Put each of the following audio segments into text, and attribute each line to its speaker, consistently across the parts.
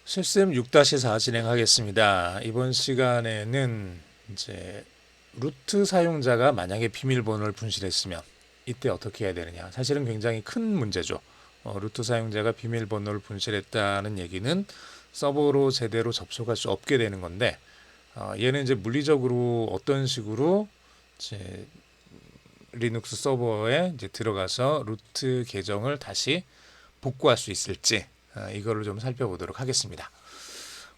Speaker 1: 실습 6-4 진행하겠습니다. 이번 시간에는 이제 루트 사용자가 만약에 비밀번호를 분실했으면 이때 어떻게 해야 되느냐. 사실은 굉장히 큰 문제죠. 루트 사용자가 비밀번호를 분실했다는 얘기는 서버로 제대로 접속할 수 없게 되는 건데, 얘는 이제 물리적으로 어떤 식으로 이제 리눅스 서버에 이제 들어가서 루트 계정을 다시 복구할 수 있을지, 이거를 좀 살펴보도록 하겠습니다.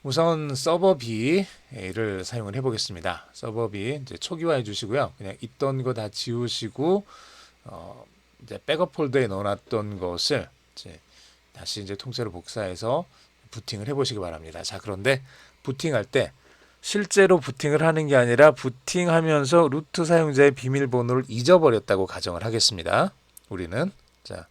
Speaker 1: 우선 서버 B를 사용을 해보겠습니다. 서버 B 이제 초기화해 주시고요. 그냥 있던 거 다 지우시고 이제 백업 폴더에 넣어놨던 것을 이제 다시 이제 통째로 복사해서 부팅을 해보시기 바랍니다. 자, 그런데 부팅할 때 실제로 부팅을 하는 게 아니라 부팅하면서 루트 사용자의 비밀번호를 잊어버렸다고 가정을 하겠습니다. 우리는 자.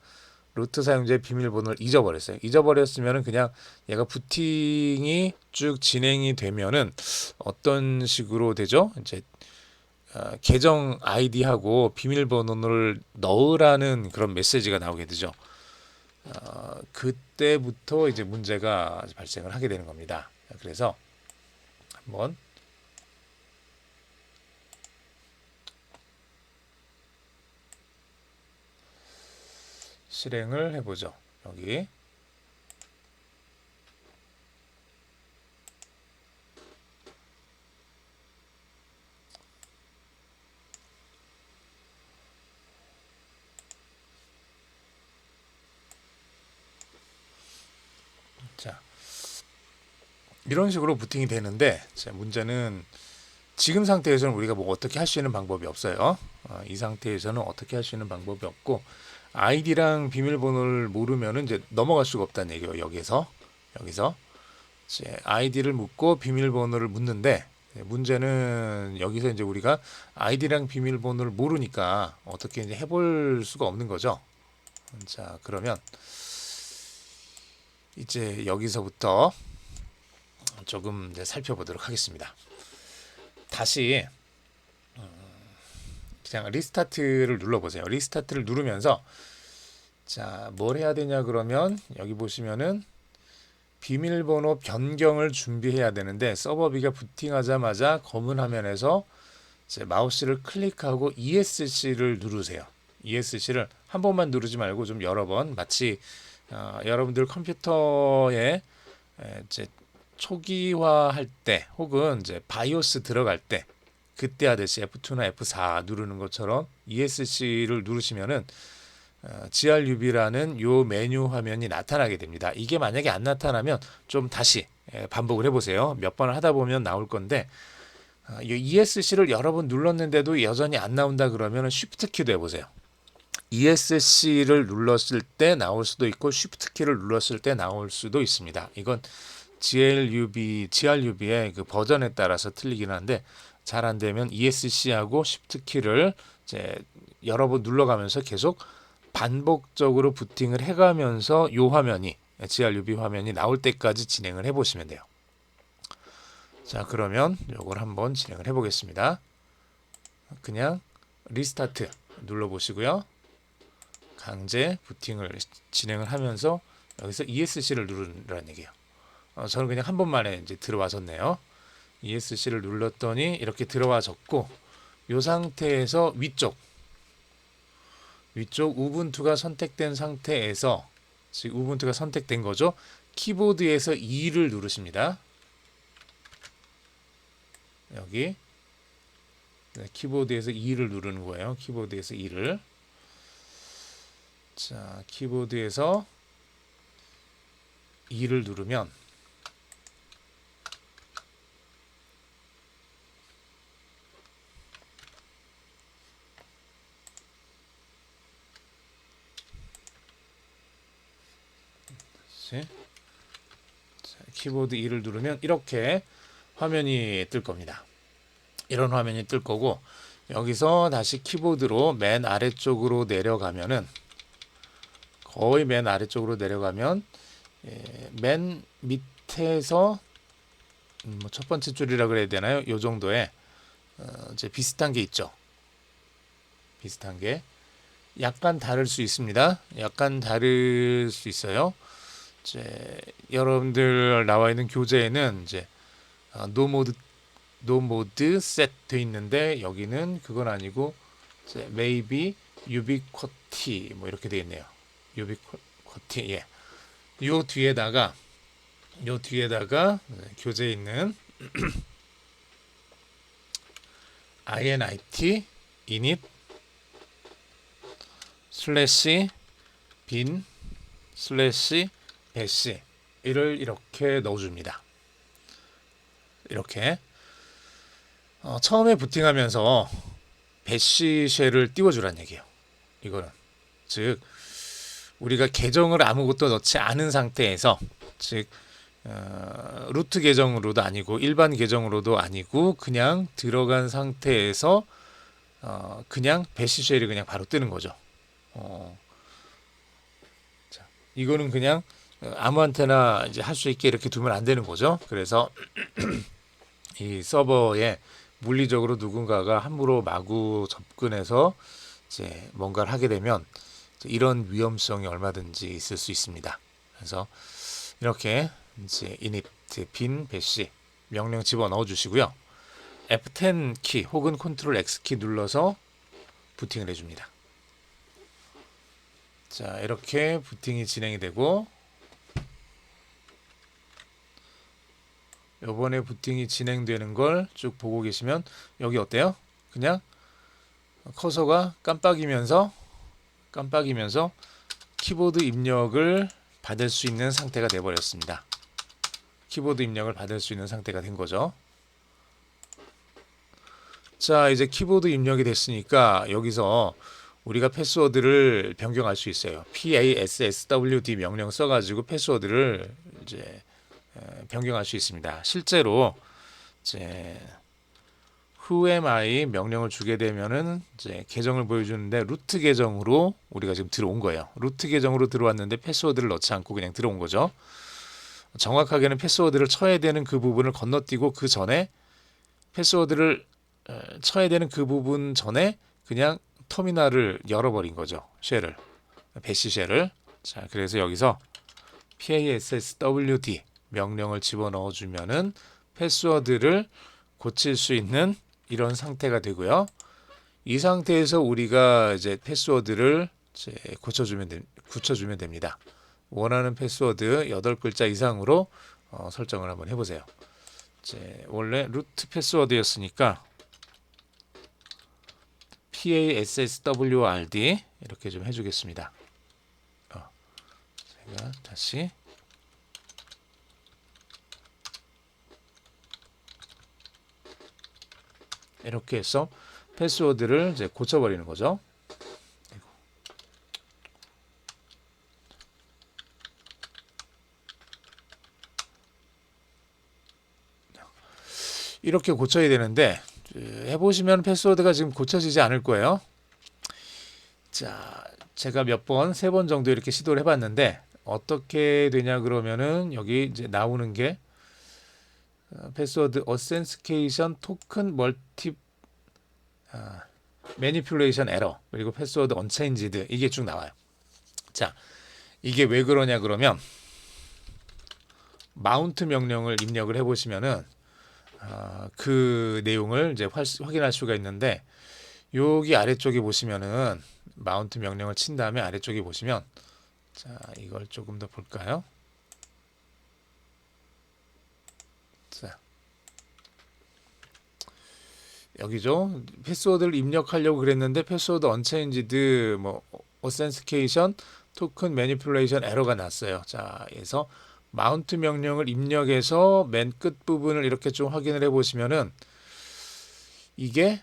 Speaker 1: 루트 사용자의 비밀번호를 잊어버렸어요. 잊어버렸으면 그냥 얘가 부팅이 쭉 진행이 되면은 어떤 식으로 되죠? 이제 계정 아이디하고 비밀번호를 넣으라는 그런 메시지가 나오게 되죠. 그때부터 이제 문제가 발생을 하게 되는 겁니다. 그래서 한번 실행을 해보죠. 여기 자 이런 식으로 부팅이 되는데 문제는 지금 상태에서는 우리가 뭐 어떻게 할 수 있는 방법이 없어요. 이 상태에서는 어떻게 할 수 있는 방법이 없고 아이디랑 비밀번호를 모르면은 이제 넘어갈 수가 없다는 얘기예요. 여기서 이제 아이디를 묻고 비밀번호를 묻는데 문제는 여기서 이제 우리가 아이디랑 비밀번호를 모르니까 어떻게 이제 해볼 수가 없는 거죠. 자, 그러면 이제 여기서부터 조금 이제 살펴보도록 하겠습니다. 다시 그냥 리스타트를 눌러보세요. 리스타트를 누르면서 자, 뭘 해야 되냐 그러면 여기 보시면은 비밀번호 변경을 준비해야 되는데 서버비가 부팅하자마자 검은 화면에서 이제 마우스를 클릭하고 ESC를 누르세요. ESC를 한 번만 누르지 말고 좀 여러 번 마치 여러분들 컴퓨터에 이제 초기화할 때 혹은 이제 바이오스 들어갈 때 그때 하듯이 F2나 F4 누르는 것처럼 ESC를 누르시면은 GRUB라는 요 메뉴 화면이 나타나게 됩니다. 이게 만약에 안 나타나면 좀 다시 반복을 해보세요. 몇 번을 하다 보면 나올 건데 이 ESC를 여러 번 눌렀는데도 여전히 안 나온다 그러면 Shift 키도 해보세요. ESC를 눌렀을 때 나올 수도 있고 Shift 키를 눌렀을 때 나올 수도 있습니다. 이건 GRUB의 그 버전에 따라서 틀리긴 한데 잘 안 되면 ESC하고 Shift 키를 이제 여러 번 눌러가면서 계속 반복적으로 부팅을 해가면서 이 화면이 GRUB 화면이 나올 때까지 진행을 해보시면 돼요. 자, 그러면 이걸 한번 진행을 해보겠습니다. 그냥 리스타트 눌러보시고요. 강제 부팅을 진행을 하면서 여기서 ESC를 누르라는 얘기예요. 저는 그냥 한 번만에 이제 들어와졌네요. ESC를 눌렀더니 이렇게 들어와졌고 이 상태에서 위쪽 우분투가 선택된 상태에서 지금 우분투가 선택된 거죠. 키보드에서 2를 누르십니다. 여기 키보드에서 2를 누르는 거예요. 키보드에서 2를 자, 키보드에서 2를 누르면 키보드 2를 누르면 이렇게 화면이 뜰 겁니다. 이런 화면이 뜰 거고 여기서 다시 키보드로 맨 아래쪽으로 내려가면은 거의 맨 아래쪽으로 내려가면 맨 밑에서 첫 번째 줄이라 그래야 되나요? 요 정도에 이제 비슷한 게 있죠. 비슷한 게 약간 다를 수 있습니다. 약간 다를 수 있어요. 이제 여러분들 나와 있는 교재에는 이제 노 모드 셋 돼 있는데 여기는 그건 아니고 이제 maybe ubiquity 뭐 이렇게 돼 있네요. ubiquity 예. 요 뒤에다가 교재에 있는 init init 슬래시 빈 슬래시 배시 이를 이렇게 넣어줍니다. 이렇게 처음에 부팅하면서 배시 쉘을 띄워주란 얘기예요. 이거는 즉 우리가 계정을 아무것도 넣지 않은 상태에서 즉 루트 계정으로도 아니고 일반 계정으로도 아니고 그냥 들어간 상태에서 그냥 배시 쉘이 그냥 바로 뜨는 거죠. 자, 이거는 그냥 아무한테나 이제 할 수 있게 이렇게 두면 안 되는 거죠. 그래서 이 서버에 물리적으로 누군가가 함부로 마구 접근해서 이제 뭔가를 하게 되면 이런 위험성이 얼마든지 있을 수 있습니다. 그래서 이렇게 이제 init 빈 배시 명령 집어 넣어 주시고요. F10 키 혹은 Ctrl X 키 눌러서 부팅을 해줍니다. 자, 이렇게 부팅이 진행이 되고 요번에 부팅이 진행되는 걸 쭉 보고 계시면 여기 어때요? 그냥 커서가 깜빡이면서 키보드 입력을 받을 수 있는 상태가 되어버렸습니다. 키보드 입력을 받을 수 있는 상태가 된 거죠. 자, 이제 키보드 입력이 됐으니까 여기서 우리가 패스워드를 변경할 수 있어요. passwd 명령 써가지고 패스워드를 이제 변경할 수 있습니다. 실제로 이제 who am I 명령을 주게 되면은 이제 계정을 보여주는데 루트 계정으로 우리가 지금 들어온 거예요. 루트 계정으로 들어왔는데 패스워드를 넣지 않고 그냥 들어온 거죠. 정확하게는 패스워드를 쳐야 되는 그 부분을 건너뛰고 그 전에 패스워드를 쳐야 되는 그 부분 전에 그냥 터미널을 열어버린 거죠. 쉘을 배시 쉘을. 자, 그래서 여기서 passwd 명령을 집어넣어 주면은 패스워드를 고칠 수 있는 이런 상태가 되고요. 이 상태에서 우리가 이제 패스워드를 이제 굳혀주면 됩니다. 원하는 패스워드 8글자 이상으로 설정을 한번 해보세요. 이제 원래 루트 패스워드였으니까 passwrd 이렇게 좀 해주겠습니다. 제가 다시 이렇게 해서 패스워드를 이제 고쳐버리는 거죠. 이렇게 고쳐야 되는데 해보시면 패스워드가 지금 고쳐지지 않을 거예요. 자, 제가 세 번 정도 이렇게 시도를 해봤는데 어떻게 되냐 그러면은 여기 이제 나오는 게 패스워드 어센티케이션 토큰 멀티 매니플레이션 에러 그리고 패스워드 언체인지드 이게 쭉 나와요. 자, 이게 왜 그러냐 그러면 마운트 명령을 입력을 해보시면은 그 내용을 이제 확인할 수가 있는데 여기 아래쪽에 보시면은 마운트 명령을 친 다음에 아래쪽에 보시면 자, 이걸 조금 더 볼까요? 자, 여기죠. 패스워드를 입력하려고 그랬는데 패스워드 언체인지드 뭐 어센티케이션 토큰 매니플레이션 에러가 났어요. 자, 그래서 마운트 명령을 입력해서 맨 끝 부분을 이렇게 좀 확인을 해 보시면은 이게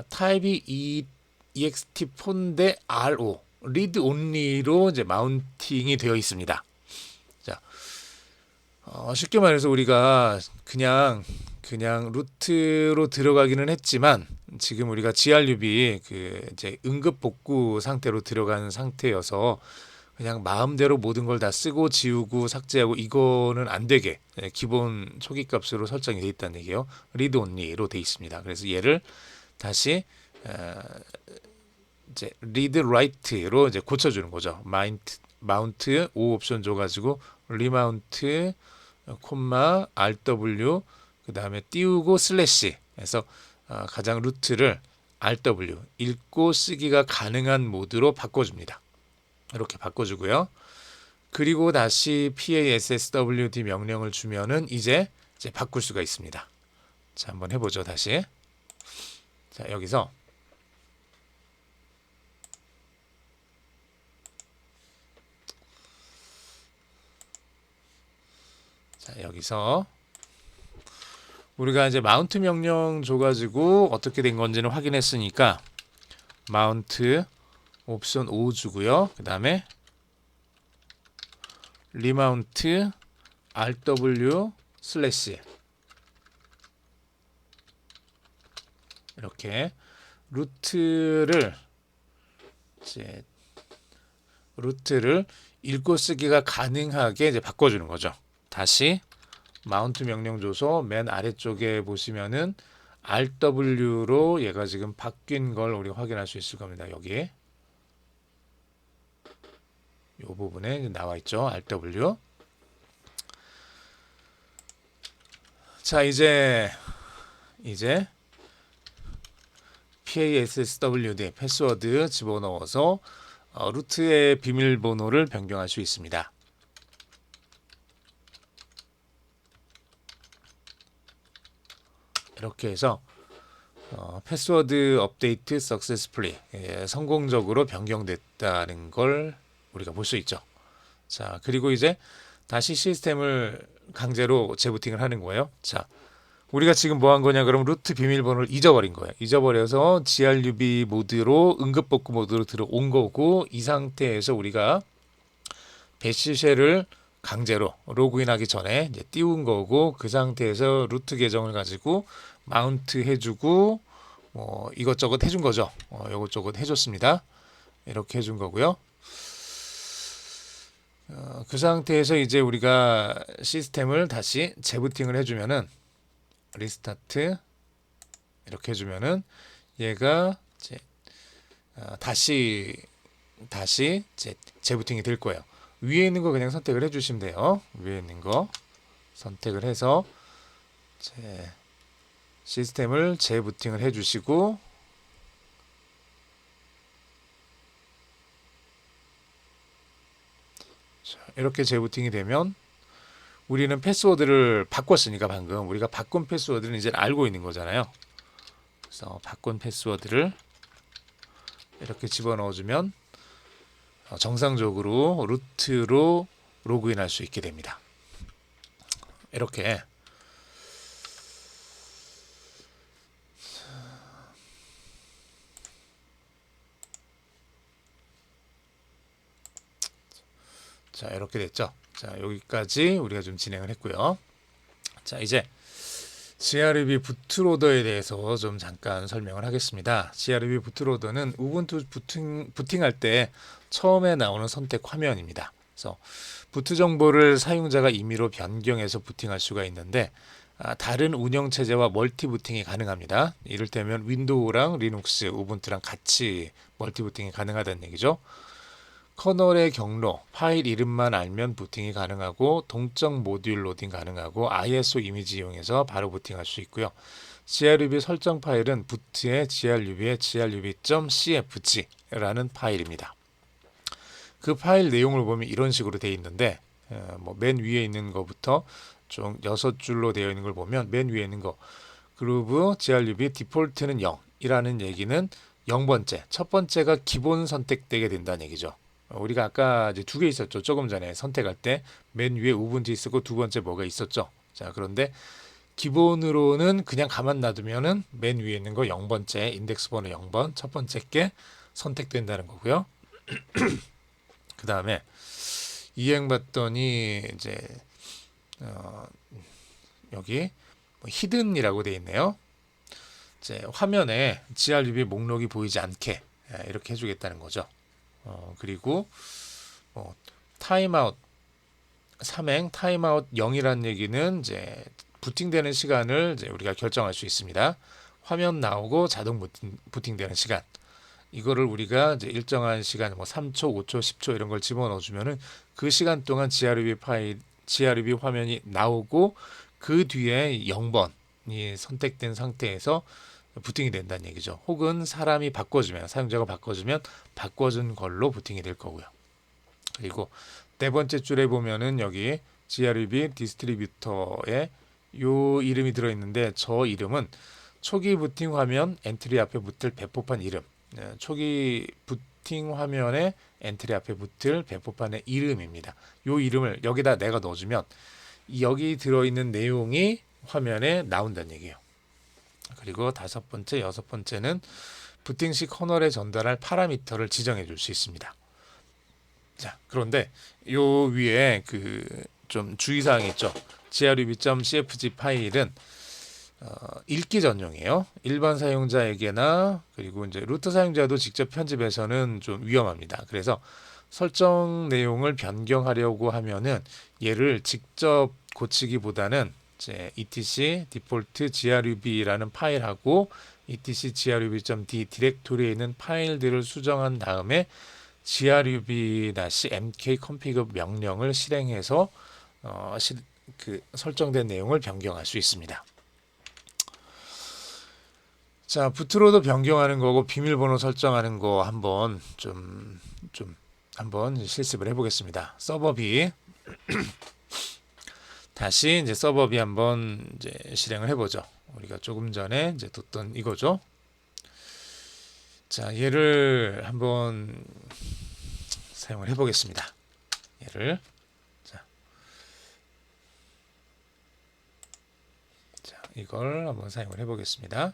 Speaker 1: 타입이 ext 폰데 ro read only로 이제 마운팅이 되어 있습니다. 자, 쉽게 말해서 우리가 그냥 루트로 들어가기는 했지만 지금 우리가 GRUB 그 이제 응급 복구 상태로 들어간 상태여서 그냥 마음대로 모든 걸 다 쓰고 지우고 삭제하고 이거는 안 되게 기본 초기 값으로 설정이 돼 있다는 얘기예요. read only로 돼 있습니다. 그래서 얘를 다시 이제 read write로 이제 고쳐주는 거죠. 마운트 O 옵션 줘가지고 리마운트 콤마 RW 그 다음에 띄우고 슬래시 해서 가장 루트를 RW 읽고 쓰기가 가능한 모드로 바꿔줍니다. 이렇게 바꿔주고요. 그리고 다시 PASSWD 명령을 주면은 이제 바꿀 수가 있습니다. 자, 한번 해보죠. 다시. 자, 여기서 우리가 이제 마운트 명령 줘가지고 어떻게 된 건지는 확인했으니까 마운트 옵션 5 주고요. 그 다음에 리마운트 RW 슬래시 이렇게 루트를 읽고 쓰기가 가능하게 이제 바꿔주는 거죠. 다시 마운트 명령 줘서 맨 아래쪽에 보시면은 RW로 얘가 지금 바뀐 걸 우리가 확인할 수 있을 겁니다. 여기 이 부분에 나와 있죠. RW. 자, 이제 PASSWD 패스워드 집어넣어서 루트의 비밀번호를 변경할 수 있습니다. 이렇게 해서 패스워드 업데이트 석세스풀리 성공적으로 변경됐다는 걸 우리가 볼 수 있죠. 자, 그리고 이제 다시 시스템을 강제로 재부팅을 하는 거예요. 자, 우리가 지금 뭐 한 거냐? 그럼 루트 비밀번호를 잊어버린 거예요. 잊어버려서 GRUB 모드로 응급복구 모드로 들어온 거고, 이 상태에서 우리가 배시쉘을 강제로 로그인하기 전에 이제 띄운 거고, 그 상태에서 루트 계정을 가지고 마운트 해주고 이것저것 해준 거죠. 이것저것 해줬습니다. 이렇게 해준 거고요. 그 상태에서 이제 우리가 시스템을 다시 재부팅을 해주면은 리스타트 이렇게 해주면은 얘가 이제 다시 이제 재부팅이 될 거예요. 위에 있는 거 그냥 선택을 해주시면 돼요. 위에 있는 거 선택을 해서 시스템을 재부팅을 해주시고 이렇게 재부팅이 되면 우리는 패스워드를 바꿨으니까 방금 우리가 바꾼 패스워드는 이제 알고 있는 거잖아요. 그래서 바꾼 패스워드를 이렇게 집어넣어주면 정상적으로 루트로 로그인할 수 있게 됩니다. 이렇게 자, 이렇게 됐죠. 자, 여기까지 우리가 좀 진행을 했고요. 자, 이제 GRUB 부트로더에 대해서 좀 잠깐 설명을 하겠습니다. GRUB 부트로더는 우분투 부팅할 때 처음에 나오는 선택 화면입니다. 그래서 부트 정보를 사용자가 임의로 변경해서 부팅할 수가 있는데 다른 운영체제와 멀티 부팅이 가능합니다. 이를테면 윈도우랑 리눅스, 우분투랑 같이 멀티 부팅이 가능하다는 얘기죠. 커널의 경로, 파일 이름만 알면 부팅이 가능하고 동적 모듈 로딩 가능하고 ISO 이미지 이용해서 바로 부팅할 수 있고요. GRUB 설정 파일은 부트의 GRUB의 grub.cfg라는 파일입니다. 그 파일 내용을 보면 이런 식으로 되어 있는데 맨 위에 있는 것부터 좀 6줄로 되어 있는 걸 보면 맨 위에 있는 거 그루브 GRUB 디폴트는 0이라는 얘기는 0번째, 첫 번째가 기본 선택되게 된다는 얘기죠. 우리가 아까 이제 2개 있었죠. 조금 전에 선택할 때 맨 위에 우분투 있었고 두 번째 뭐가 있었죠. 자, 그런데 기본으로는 그냥 가만 놔두면은 맨 위에 있는 거 0번째 인덱스 번호 0번 첫 번째 게 선택된다는 거고요. 그 다음에 이행봤더니 이제 여기 히든이라고 되어 있네요. 이제 화면에 GRUB 목록이 보이지 않게 이렇게 해주겠다는 거죠. 그리고 타임아웃 3행 타임아웃 0이라는 얘기는 이제 부팅되는 시간을 이제 우리가 결정할 수 있습니다. 화면 나오고 자동 부팅되는 시간 이거를 우리가 이제 일정한 시간 뭐 3초, 5초, 10초 이런 걸 집어넣어 주면은 그 시간 동안 GRUB 화면이 나오고 그 뒤에 0번이 선택된 상태에서 부팅이 된다는 얘기죠. 혹은 사람이 바꿔주면, 사용자가 바꿔주면 바꿔준 걸로 부팅이 될 거고요. 그리고 네 번째 줄에 보면은 여기 GRUB 디스트리뷰터에 요 이름이 들어있는데, 저 이름은 초기 부팅 화면 엔트리 앞에 붙을 배포판 이름, 초기 부팅 화면에 엔트리 앞에 붙을 배포판의 이름입니다. 요 이름을 여기다 내가 넣어주면 여기 들어있는 내용이 화면에 나온다는 얘기예요. 그리고 다섯 번째, 여섯 번째는 부팅 시 커널에 전달할 파라미터를 지정해 줄 수 있습니다. 자, 그런데 요 위에 그 좀 주의사항이 있죠. grub.cfg 파일은 읽기 전용이에요. 일반 사용자에게나 그리고 이제 루트 사용자도 직접 편집해서는 좀 위험합니다. 그래서 설정 내용을 변경하려고 하면은 얘를 직접 고치기보다는 이제 etc default grub라는 파일하고 etc grub.d 디렉토리에 있는 파일들을 수정한 다음에 grub-mk config 명령을 실행해서 그 설정된 내용을 변경할 수 있습니다. 자, 부트로도 변경하는 거고 비밀번호 설정하는 거 한번 좀 한번 실습을 해보겠습니다. 서버비 다시 이제 서버비 한번 이제 실행을 해보죠. 우리가 조금 전에 이제 뒀던 이거죠. 자, 얘를 한번 사용을 해보겠습니다. 얘를 자, 이걸 한번 사용을 해보겠습니다.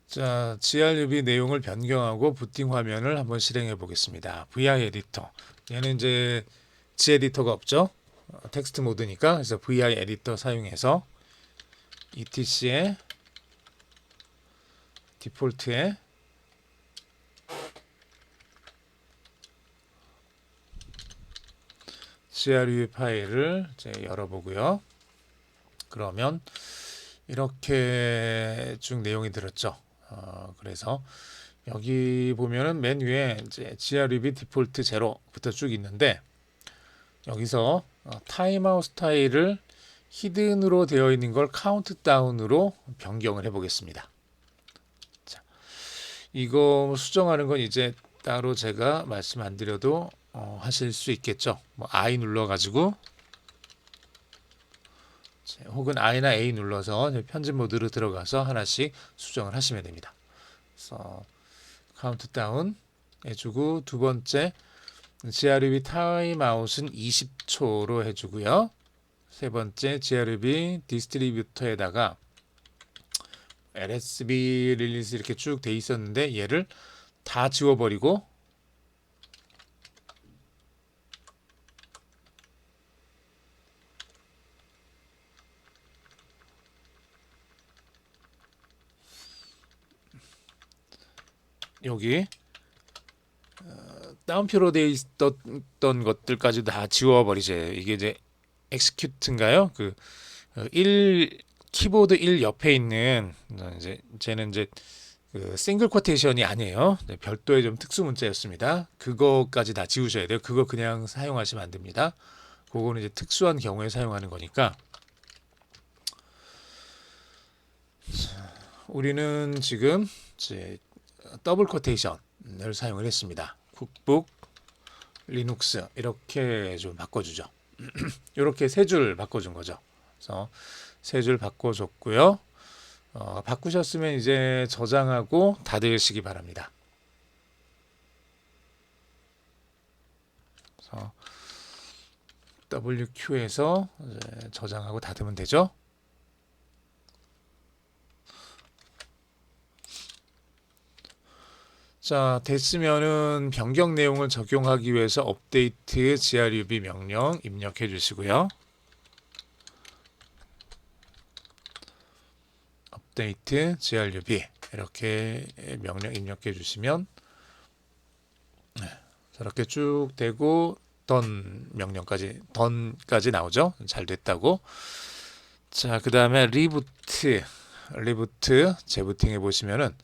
Speaker 1: 자, grub 내용을 변경하고 부팅 화면을 한번 실행해 보겠습니다. vi 에디터. 얘는 이제 G 에디터가 없죠. 텍스트 모드니까. 그래서 vi 에디터 사용해서 etc의 디폴트에 grub 파일을 이제 열어보고요. 그러면 이렇게 쭉 내용이 들었죠. 그래서 여기 보면은 맨 위에 이제 grub 디폴트 제로부터 쭉 있는데, 여기서 타임아웃 스타일을 히든으로 되어 있는 걸 카운트다운으로 변경을 해 보겠습니다. 자, 이거 수정하는 건 이제 따로 제가 말씀 안 드려도 하실 수 있겠죠. 뭐 I 눌러 가지고 혹은 I나 A 눌러서 편집 모드로 들어가서 하나씩 수정을 하시면 됩니다. 그래서 카운트다운 해주고, 두 번째 grub 타임아웃은 20초로 해주고요. 세 번째 grub 디스트리뷰터에다가 lsb 릴리즈 이렇게 쭉 돼 있었는데 얘를 다 지워버리고 여기 다운표로 되어 있었던 것들까지 다 지워버리죠. 이게 이제 execute인가요? 그 1 키보드 1 옆에 있는 이제 쟤는 이제 그 싱글 쿼테이션이 아니에요. 네, 별도의 좀 특수 문자였습니다. 그거까지 다 지우셔야 돼요. 그거 그냥 사용하시면 안 됩니다. 그거는 이제 특수한 경우에 사용하는 거니까. 우리는 지금 이제 더블 쿼테이션을 사용을 했습니다. 쿡북, 리눅스 이렇게 좀 바꿔주죠. 이렇게 세 줄 바꿔준 거죠. 그래서 세 줄 바꿔줬고요. 바꾸셨으면 이제 저장하고 닫으시기 바랍니다. 그래서 WQ에서 저장하고 닫으면 되죠. 자, 됐으면은 변경 내용을 적용하기 위해서 업데이트 grub 명령 입력해 주시고요. update grub 이렇게 명령 입력해 주시면 저렇게 쭉 되고 던까지 나오죠. 잘 됐다고. 자, 그 다음에 리부트 재부팅해 보시면은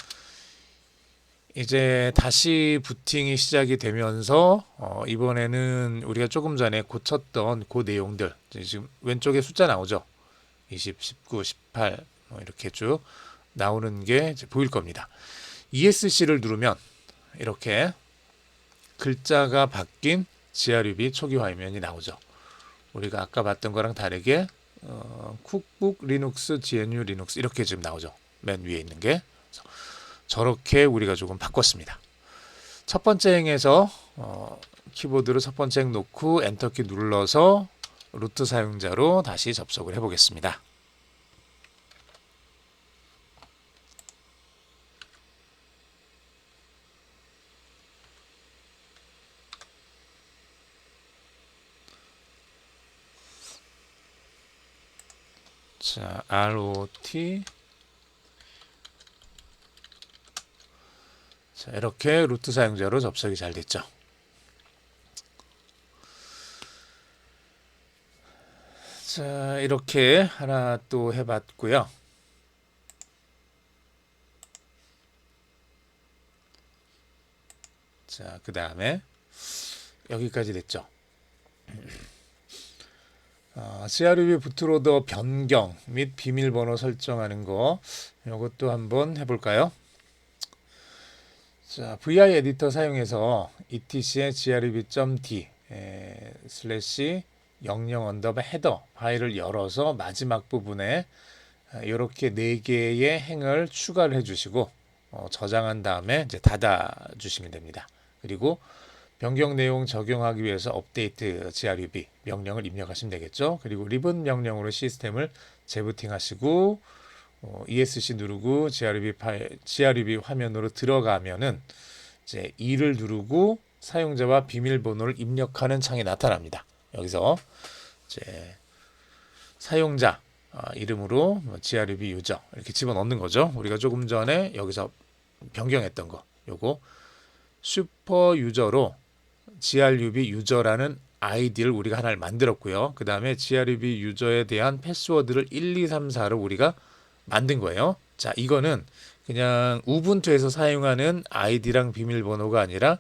Speaker 1: 이제 다시 부팅이 시작이 되면서 이번에는 우리가 조금 전에 고쳤던 그 내용들 지금 왼쪽에 숫자 나오죠. 20, 19, 18 이렇게 쭉 나오는 게 이제 보일 겁니다. ESC를 누르면 이렇게 글자가 바뀐 grub 초기 화면이 나오죠. 우리가 아까 봤던 거랑 다르게 쿡북 리눅스, GNU 리눅스 이렇게 지금 나오죠. 맨 위에 있는 게. 저렇게 우리가 조금 바꿨습니다. 첫 번째 행에서 키보드로 첫 번째 행 놓고 엔터키 눌러서 루트 사용자로 다시 접속을 해보겠습니다. 자, ROT 자, 이렇게 루트 사용자로 접속이 잘 됐죠. 자, 이렇게 하나 또 해봤고요. 자, 그 다음에 여기까지 됐죠. CRUB 부트로더 변경 및 비밀번호 설정하는 거 이것도 한번 해볼까요? 자, VI 에디터 사용해서 etc의 grub.d 슬래시 00 헤더 파일을 열어서 마지막 부분에 이렇게 4개의 행을 추가를 해주시고 저장한 다음에 이제 닫아 주시면 됩니다. 그리고 변경 내용 적용하기 위해서 업데이트 grub 명령을 입력하시면 되겠죠. 그리고 리븐 명령으로 시스템을 재부팅하시고 ESC 누르고 grub 화면으로 들어가면은 이제 2를 누르고 사용자와 비밀번호를 입력하는 창이 나타납니다. 여기서 이제 사용자 이름으로 grub 유저 이렇게 집어넣는 거죠. 우리가 조금 전에 여기서 변경했던 거 요거 슈퍼 유저로 grub 유저라는 아이디를 우리가 하나를 만들었고요. 그 다음에 grub 유저에 대한 패스워드를 1, 2, 3, 4로 우리가 만든 거예요. 자, 이거는 그냥 우분투에서 사용하는 아이디랑 비밀번호가 아니라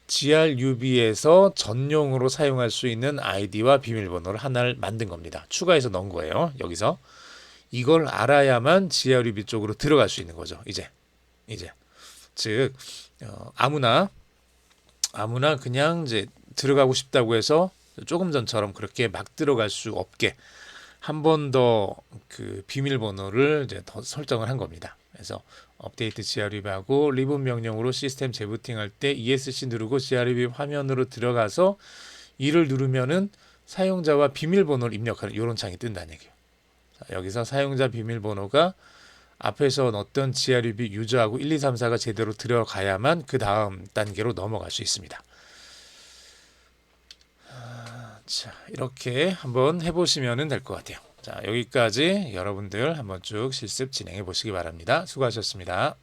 Speaker 1: grub에서 전용으로 사용할 수 있는 아이디와 비밀번호를 하나를 만든 겁니다. 추가해서 넣은 거예요. 여기서 이걸 알아야만 grub 쪽으로 들어갈 수 있는 거죠. 이제 즉 아무나 그냥 이제 들어가고 싶다고 해서 조금 전처럼 그렇게 막 들어갈 수 없게 한 번 더 그 비밀번호를 이제 더 설정을 한 겁니다. 그래서 업데이트 grub하고 리븐 명령으로 시스템 재부팅할 때 ESC 누르고 grub 화면으로 들어가서 이를 누르면은 사용자와 비밀번호를 입력하는 이런 창이 뜬다는 얘기예요. 자, 여기서 사용자 비밀번호가 앞에서 넣었던 grub 유저하고 1, 2, 3, 4가 제대로 들어가야만 그 다음 단계로 넘어갈 수 있습니다. 자, 이렇게 한번 해보시면 될 것 같아요. 자, 여기까지 여러분들 한번 쭉 실습 진행해 보시기 바랍니다. 수고하셨습니다.